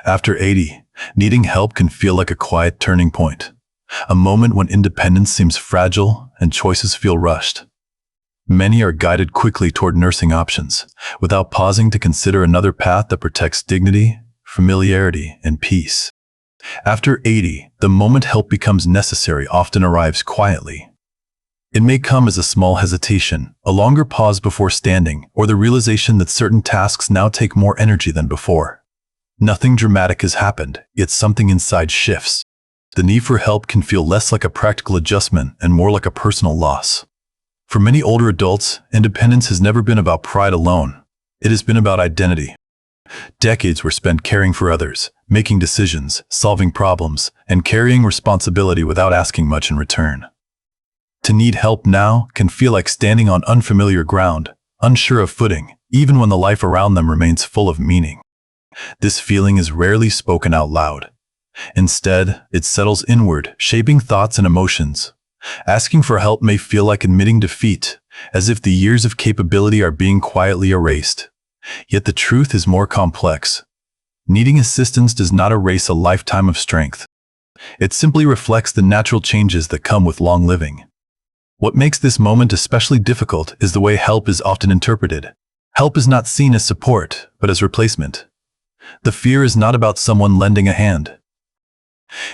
After 80, needing help can feel like a quiet turning point, a moment when independence seems fragile and choices feel rushed. Many are guided quickly toward nursing options, without pausing to consider another path that protects dignity, familiarity, and peace. After 80, the moment help becomes necessary often arrives quietly. It may come as a small hesitation, a longer pause before standing, or the realization that certain tasks now take more energy than before. Nothing dramatic has happened, yet something inside shifts. The need for help can feel less like a practical adjustment and more like a personal loss. For many older adults, independence has never been about pride alone. It has been about identity. Decades were spent caring for others, making decisions, solving problems, and carrying responsibility without asking much in return. To need help now can feel like standing on unfamiliar ground, unsure of footing, even when the life around them remains full of meaning. This feeling is rarely spoken out loud. Instead, it settles inward, shaping thoughts and emotions. Asking for help may feel like admitting defeat, as if the years of capability are being quietly erased. Yet the truth is more complex. Needing assistance does not erase a lifetime of strength. It simply reflects the natural changes that come with long living. What makes this moment especially difficult is the way help is often interpreted. Help is not seen as support, but as replacement. The fear is not about someone lending a hand.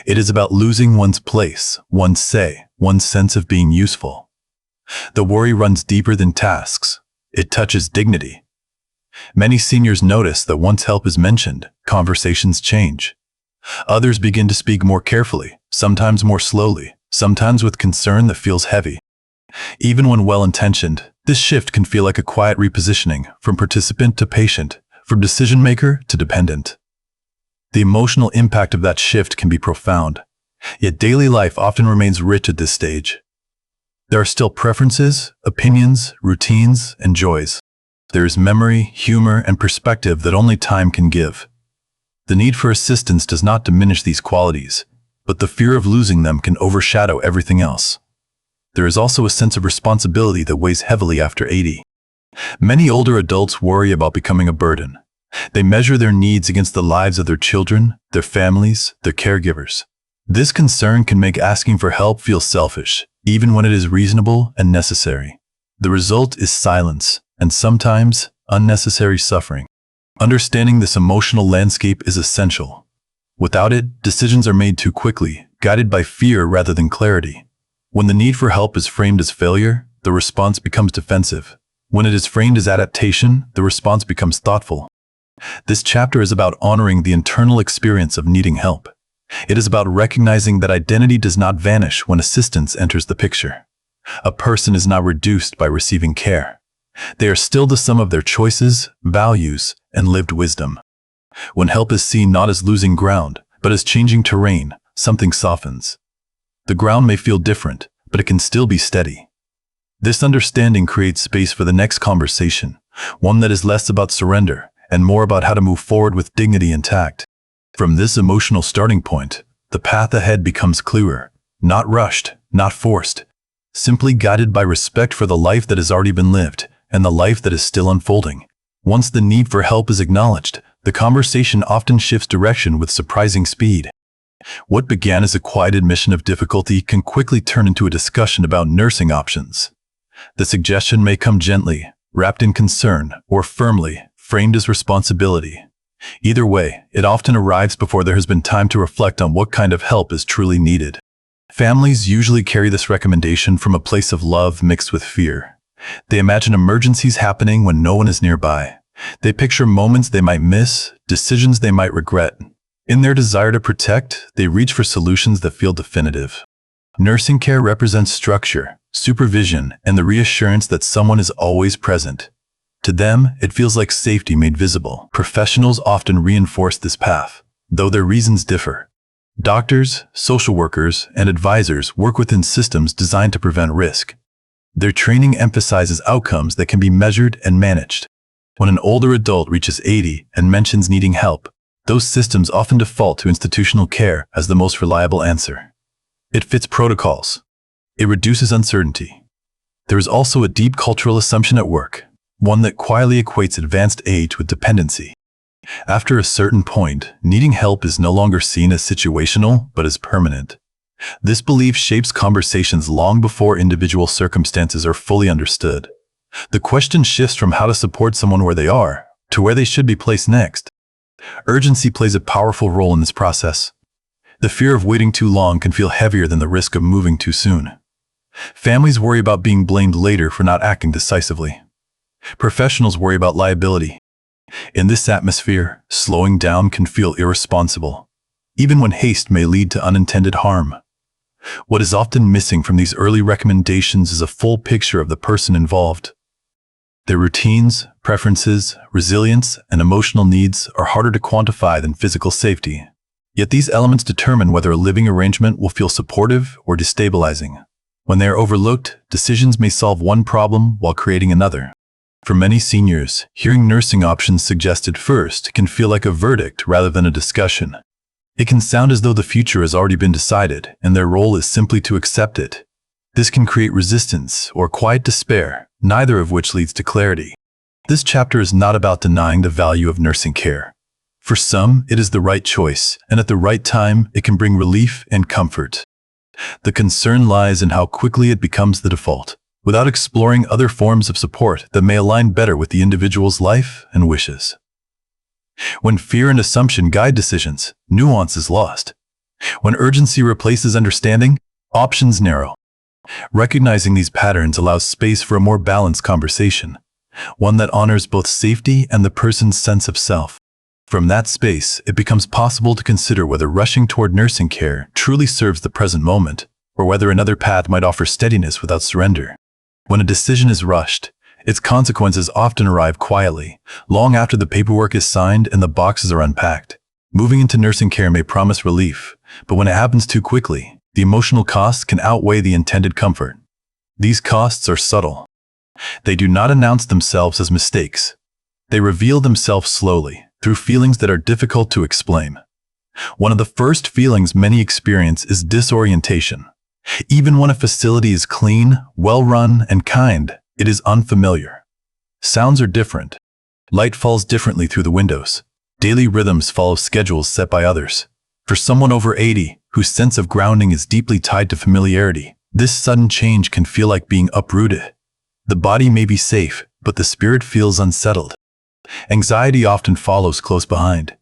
It is about losing one's place, one's say, one's sense of being useful. The worry runs deeper than tasks. It touches dignity. Many seniors notice that once help is mentioned, conversations change. Others begin to speak more carefully, sometimes more slowly, sometimes with concern that feels heavy. Even when well-intentioned, this shift can feel like a quiet repositioning, from participant to patient, from decision-maker to dependent. The emotional impact of that shift can be profound, yet daily life often remains rich at this stage. There are still preferences, opinions, routines, and joys. There is memory, humor, and perspective that only time can give. The need for assistance does not diminish these qualities, but the fear of losing them can overshadow everything else. There is also a sense of responsibility that weighs heavily after 80. Many older adults worry about becoming a burden. They measure their needs against the lives of their children, their families, their caregivers. This concern can make asking for help feel selfish, even when it is reasonable and necessary. The result is silence, and sometimes unnecessary suffering. Understanding this emotional landscape is essential. Without it, decisions are made too quickly, guided by fear rather than clarity. When the need for help is framed as failure, the response becomes defensive. When it is framed as adaptation, the response becomes thoughtful. This chapter is about honoring the internal experience of needing help. It is about recognizing that identity does not vanish when assistance enters the picture. A person is not reduced by receiving care. They are still the sum of their choices, values, and lived wisdom. When help is seen not as losing ground, but as changing terrain, something softens. The ground may feel different, but it can still be steady. This understanding creates space for the next conversation, one that is less about surrender and more about how to move forward with dignity intact. From this emotional starting point, the path ahead becomes clearer, not rushed, not forced, simply guided by respect for the life that has already been lived and the life that is still unfolding. Once the need for help is acknowledged, the conversation often shifts direction with surprising speed. What began as a quiet admission of difficulty can quickly turn into a discussion about nursing options. The suggestion may come gently, wrapped in concern, or firmly, framed as responsibility. Either way, it often arrives before there has been time to reflect on what kind of help is truly needed. Families usually carry this recommendation from a place of love mixed with fear. They imagine emergencies happening when no one is nearby. They picture moments they might miss, decisions they might regret. In their desire to protect, they reach for solutions that feel definitive. Nursing care represents structure, supervision, and the reassurance that someone is always present. To them, it feels like safety made visible. Professionals often reinforce this path, though their reasons differ. Doctors, social workers, and advisors work within systems designed to prevent risk. Their training emphasizes outcomes that can be measured and managed. When an older adult reaches 80 and mentions needing help, those systems often default to institutional care as the most reliable answer. It fits protocols. It reduces uncertainty. There is also a deep cultural assumption at work, one that quietly equates advanced age with dependency. After a certain point, needing help is no longer seen as situational, but as permanent. This belief shapes conversations long before individual circumstances are fully understood. The question shifts from how to support someone where they are to where they should be placed next. Urgency plays a powerful role in this process. The fear of waiting too long can feel heavier than the risk of moving too soon. Families worry about being blamed later for not acting decisively. Professionals worry about liability. In this atmosphere, slowing down can feel irresponsible, even when haste may lead to unintended harm. What is often missing from these early recommendations is a full picture of the person involved. Their routines, preferences, resilience, and emotional needs are harder to quantify than physical safety. Yet these elements determine whether a living arrangement will feel supportive or destabilizing. When they are overlooked, decisions may solve one problem while creating another. For many seniors, hearing nursing options suggested first can feel like a verdict rather than a discussion. It can sound as though the future has already been decided and their role is simply to accept it. This can create resistance or quiet despair, neither of which leads to clarity. This chapter is not about denying the value of nursing care. For some, it is the right choice, and at the right time, it can bring relief and comfort. The concern lies in how quickly it becomes the default, without exploring other forms of support that may align better with the individual's life and wishes. When fear and assumption guide decisions, nuance is lost. When urgency replaces understanding, options narrow. Recognizing these patterns allows space for a more balanced conversation, one that honors both safety and the person's sense of self. From that space, it becomes possible to consider whether rushing toward nursing care truly serves the present moment, or whether another path might offer steadiness without surrender. When a decision is rushed, its consequences often arrive quietly, long after the paperwork is signed and the boxes are unpacked. Moving into nursing care may promise relief, but when it happens too quickly, the emotional costs can outweigh the intended comfort. These costs are subtle. They do not announce themselves as mistakes. They reveal themselves slowly, through feelings that are difficult to explain. One of the first feelings many experience is disorientation. Even when a facility is clean, well-run, and kind, it is unfamiliar. Sounds are different. Light falls differently through the windows. Daily rhythms follow schedules set by others. For someone over 80, whose sense of grounding is deeply tied to familiarity, this sudden change can feel like being uprooted. The body may be safe, but the spirit feels unsettled. Anxiety often follows close behind.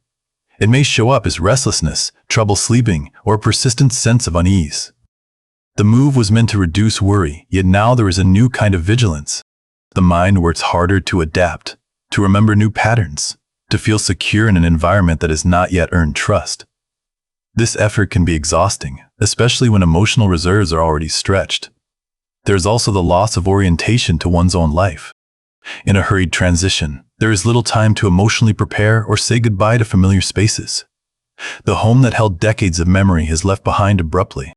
It may show up as restlessness, trouble sleeping, or a persistent sense of unease. The move was meant to reduce worry, yet now there is a new kind of vigilance. The mind works harder to adapt, to remember new patterns, to feel secure in an environment that has not yet earned trust. This effort can be exhausting, especially when emotional reserves are already stretched. There is also the loss of orientation to one's own life. In a hurried transition, there is little time to emotionally prepare or say goodbye to familiar spaces. The home that held decades of memory is left behind abruptly.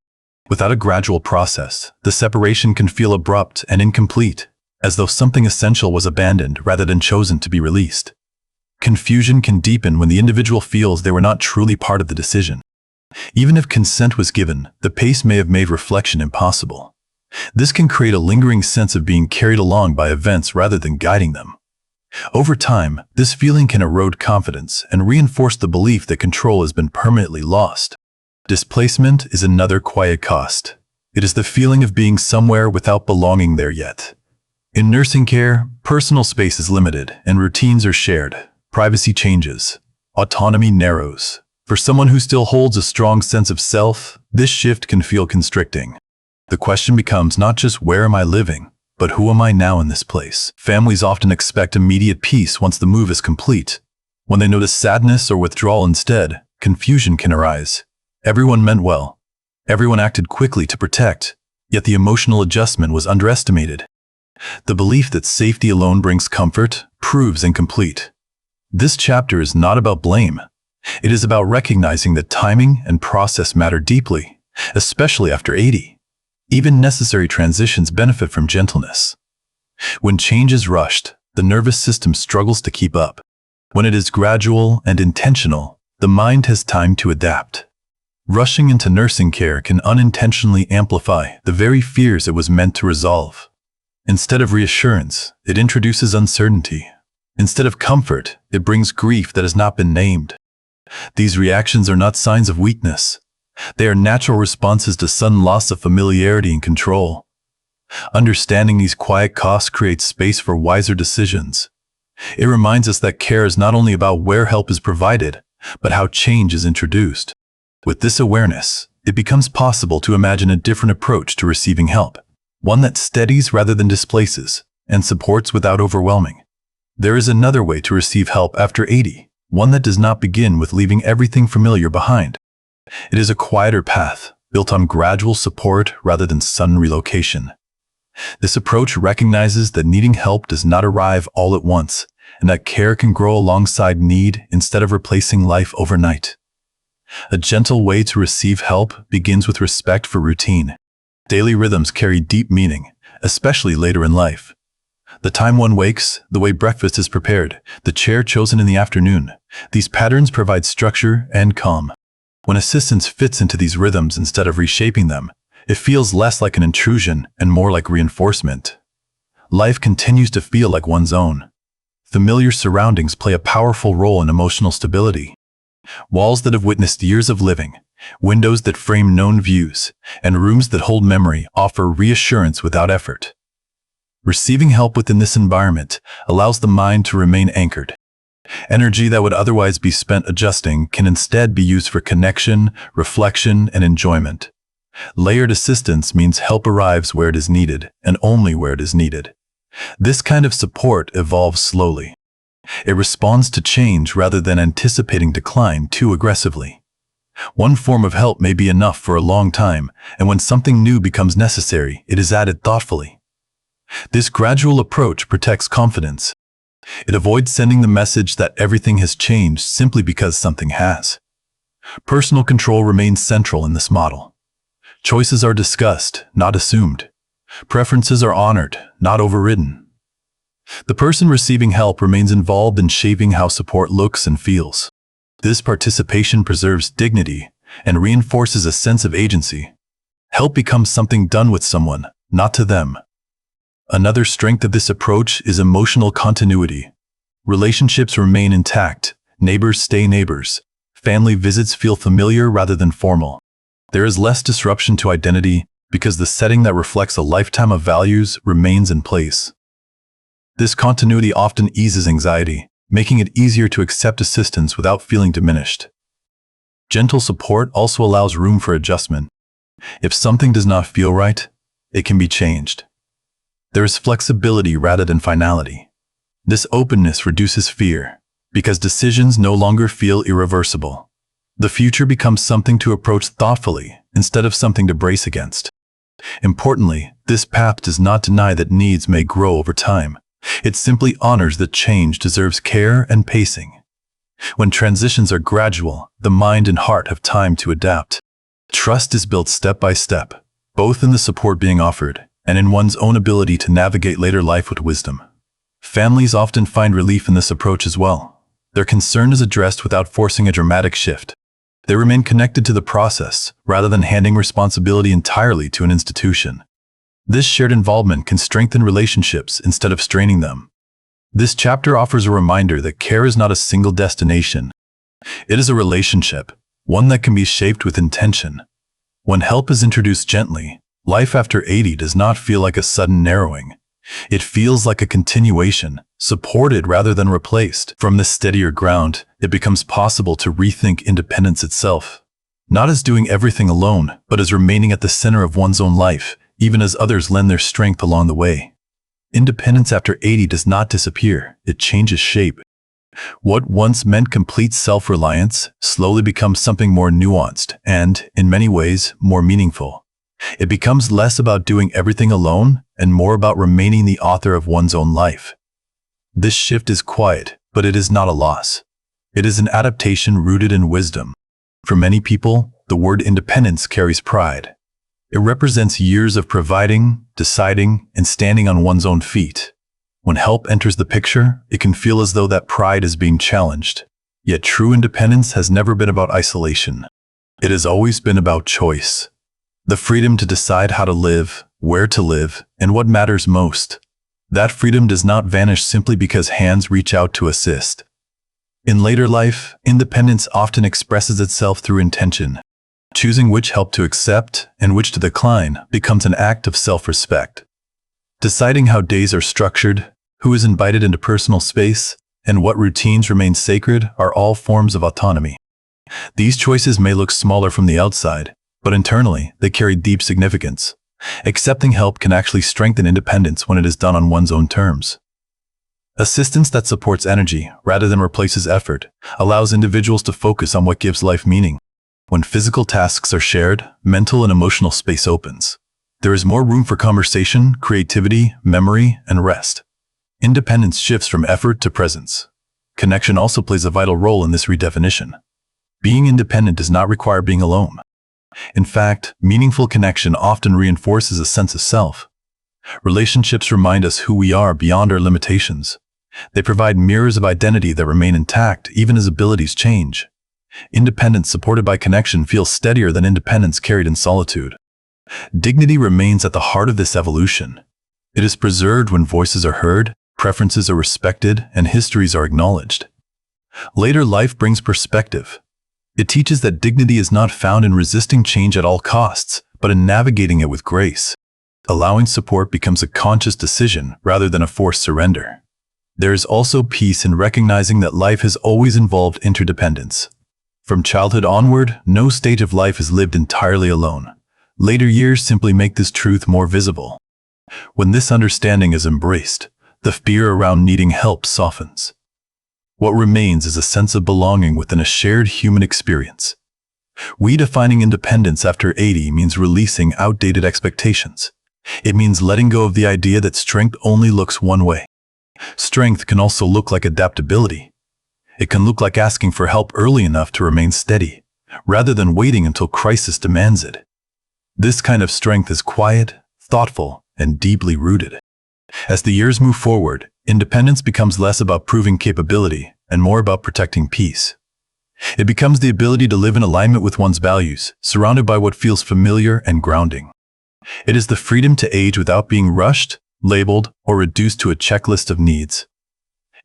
Without a gradual process, the separation can feel abrupt and incomplete, as though something essential was abandoned rather than chosen to be released. Confusion can deepen when the individual feels they were not truly part of the decision. Even if consent was given, the pace may have made reflection impossible. This can create a lingering sense of being carried along by events rather than guiding them. Over time, this feeling can erode confidence and reinforce the belief that control has been permanently lost. Displacement is another quiet cost. It is the feeling of being somewhere without belonging there yet. In nursing care, personal space is limited and routines are shared. Privacy changes. Autonomy narrows. For someone who still holds a strong sense of self, this shift can feel constricting. The question becomes not just where am I living, but who am I now in this place? Families often expect immediate peace once the move is complete. When they notice sadness or withdrawal instead, confusion can arise. Everyone meant well. Everyone acted quickly to protect, yet the emotional adjustment was underestimated. The belief that safety alone brings comfort proves incomplete. This chapter is not about blame. It is about recognizing that timing and process matter deeply, especially after 80. Even necessary transitions benefit from gentleness. When change is rushed, the nervous system struggles to keep up. When it is gradual and intentional, the mind has time to adapt. Rushing into nursing care can unintentionally amplify the very fears it was meant to resolve. Instead of reassurance, it introduces uncertainty. Instead of comfort, it brings grief that has not been named. These reactions are not signs of weakness. They are natural responses to sudden loss of familiarity and control. Understanding these quiet costs creates space for wiser decisions. It reminds us that care is not only about where help is provided, but how change is introduced. With this awareness, it becomes possible to imagine a different approach to receiving help, one that steadies rather than displaces, and supports without overwhelming. There is another way to receive help after 80, one that does not begin with leaving everything familiar behind. It is a quieter path, built on gradual support rather than sudden relocation. This approach recognizes that needing help does not arrive all at once, and that care can grow alongside need instead of replacing life overnight. A gentle way to receive help begins with respect for routine. Daily rhythms carry deep meaning, especially later in life. The time one wakes, the way breakfast is prepared, the chair chosen in the afternoon, these patterns provide structure and calm. When assistance fits into these rhythms instead of reshaping them, it feels less like an intrusion and more like reinforcement. Life continues to feel like one's own. Familiar surroundings play a powerful role in emotional stability. Walls that have witnessed years of living, windows that frame known views, and rooms that hold memory offer reassurance without effort. Receiving help within this environment allows the mind to remain anchored. Energy that would otherwise be spent adjusting can instead be used for connection, reflection, and enjoyment. Layered assistance means help arrives where it is needed, and only where it is needed. This kind of support evolves slowly. It responds to change rather than anticipating decline too aggressively. One form of help may be enough for a long time, and when something new becomes necessary, it is added thoughtfully. This gradual approach protects confidence. It avoids sending the message that everything has changed simply because something has. Personal control remains central in this model. Choices are discussed, not assumed. Preferences are honored, not overridden. The person receiving help remains involved in shaping how support looks and feels. This participation preserves dignity and reinforces a sense of agency. Help becomes something done with someone, not to them. Another strength of this approach is emotional continuity. Relationships remain intact, neighbors stay neighbors, family visits feel familiar rather than formal. There is less disruption to identity because the setting that reflects a lifetime of values remains in place. This continuity often eases anxiety, making it easier to accept assistance without feeling diminished. Gentle support also allows room for adjustment. If something does not feel right, it can be changed. There is flexibility rather than finality. This openness reduces fear, because decisions no longer feel irreversible. The future becomes something to approach thoughtfully instead of something to brace against. Importantly, this path does not deny that needs may grow over time. It simply honors that change deserves care and pacing. When transitions are gradual, the mind and heart have time to adapt. Trust is built step by step, both in the support being offered and in one's own ability to navigate later life with wisdom. Families often find relief in this approach as well. Their concern is addressed without forcing a dramatic shift. They remain connected to the process rather than handing responsibility entirely to an institution. This shared involvement can strengthen relationships instead of straining them. This chapter offers a reminder that care is not a single destination. It is a relationship, one that can be shaped with intention. When help is introduced gently, life after 80 does not feel like a sudden narrowing. It feels like a continuation, supported rather than replaced. From this steadier ground, it becomes possible to rethink independence itself. Not as doing everything alone, but as remaining at the center of one's own life, even as others lend their strength along the way. Independence after 80 does not disappear, it changes shape. What once meant complete self-reliance slowly becomes something more nuanced and, in many ways, more meaningful. It becomes less about doing everything alone and more about remaining the author of one's own life. This shift is quiet, but it is not a loss. It is an adaptation rooted in wisdom. For many people, the word independence carries pride. It represents years of providing, deciding, and standing on one's own feet. When help enters the picture, it can feel as though that pride is being challenged. Yet true independence has never been about isolation. It has always been about choice. The freedom to decide how to live, where to live, and what matters most. That freedom does not vanish simply because hands reach out to assist. In later life, independence often expresses itself through intention. Choosing which help to accept and which to decline becomes an act of self-respect. Deciding how days are structured, who is invited into personal space, and what routines remain sacred are all forms of autonomy. These choices may look smaller from the outside, but internally, they carry deep significance. Accepting help can actually strengthen independence when it is done on one's own terms. Assistance that supports energy rather than replaces effort allows individuals to focus on what gives life meaning. When physical tasks are shared, mental and emotional space opens. There is more room for conversation, creativity, memory, and rest. Independence shifts from effort to presence. Connection also plays a vital role in this redefinition. Being independent does not require being alone. In fact, meaningful connection often reinforces a sense of self. Relationships remind us who we are beyond our limitations. They provide mirrors of identity that remain intact even as abilities change. Independence supported by connection feels steadier than independence carried in solitude. Dignity remains at the heart of this evolution. It is preserved when voices are heard, preferences are respected, and histories are acknowledged. Later life brings perspective. It teaches that dignity is not found in resisting change at all costs, but in navigating it with grace. Allowing support becomes a conscious decision rather than a forced surrender. There is also peace in recognizing that life has always involved interdependence. From childhood onward, no stage of life is lived entirely alone. Later years simply make this truth more visible. When this understanding is embraced, the fear around needing help softens. What remains is a sense of belonging within a shared human experience. Redefining independence after 80 means releasing outdated expectations. It means letting go of the idea that strength only looks one way. Strength can also look like adaptability. It can look like asking for help early enough to remain steady, rather than waiting until crisis demands it. This kind of strength is quiet, thoughtful, and deeply rooted. As the years move forward, independence becomes less about proving capability and more about protecting peace. It becomes the ability to live in alignment with one's values, surrounded by what feels familiar and grounding. It is the freedom to age without being rushed, labeled, or reduced to a checklist of needs.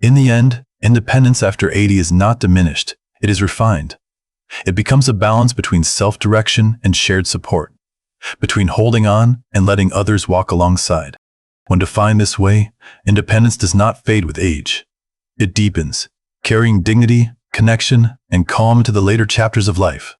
In the end, independence after 80 is not diminished, it is refined. It becomes a balance between self-direction and shared support, between holding on and letting others walk alongside. When defined this way, independence does not fade with age. It deepens, carrying dignity, connection, and calm into the later chapters of life.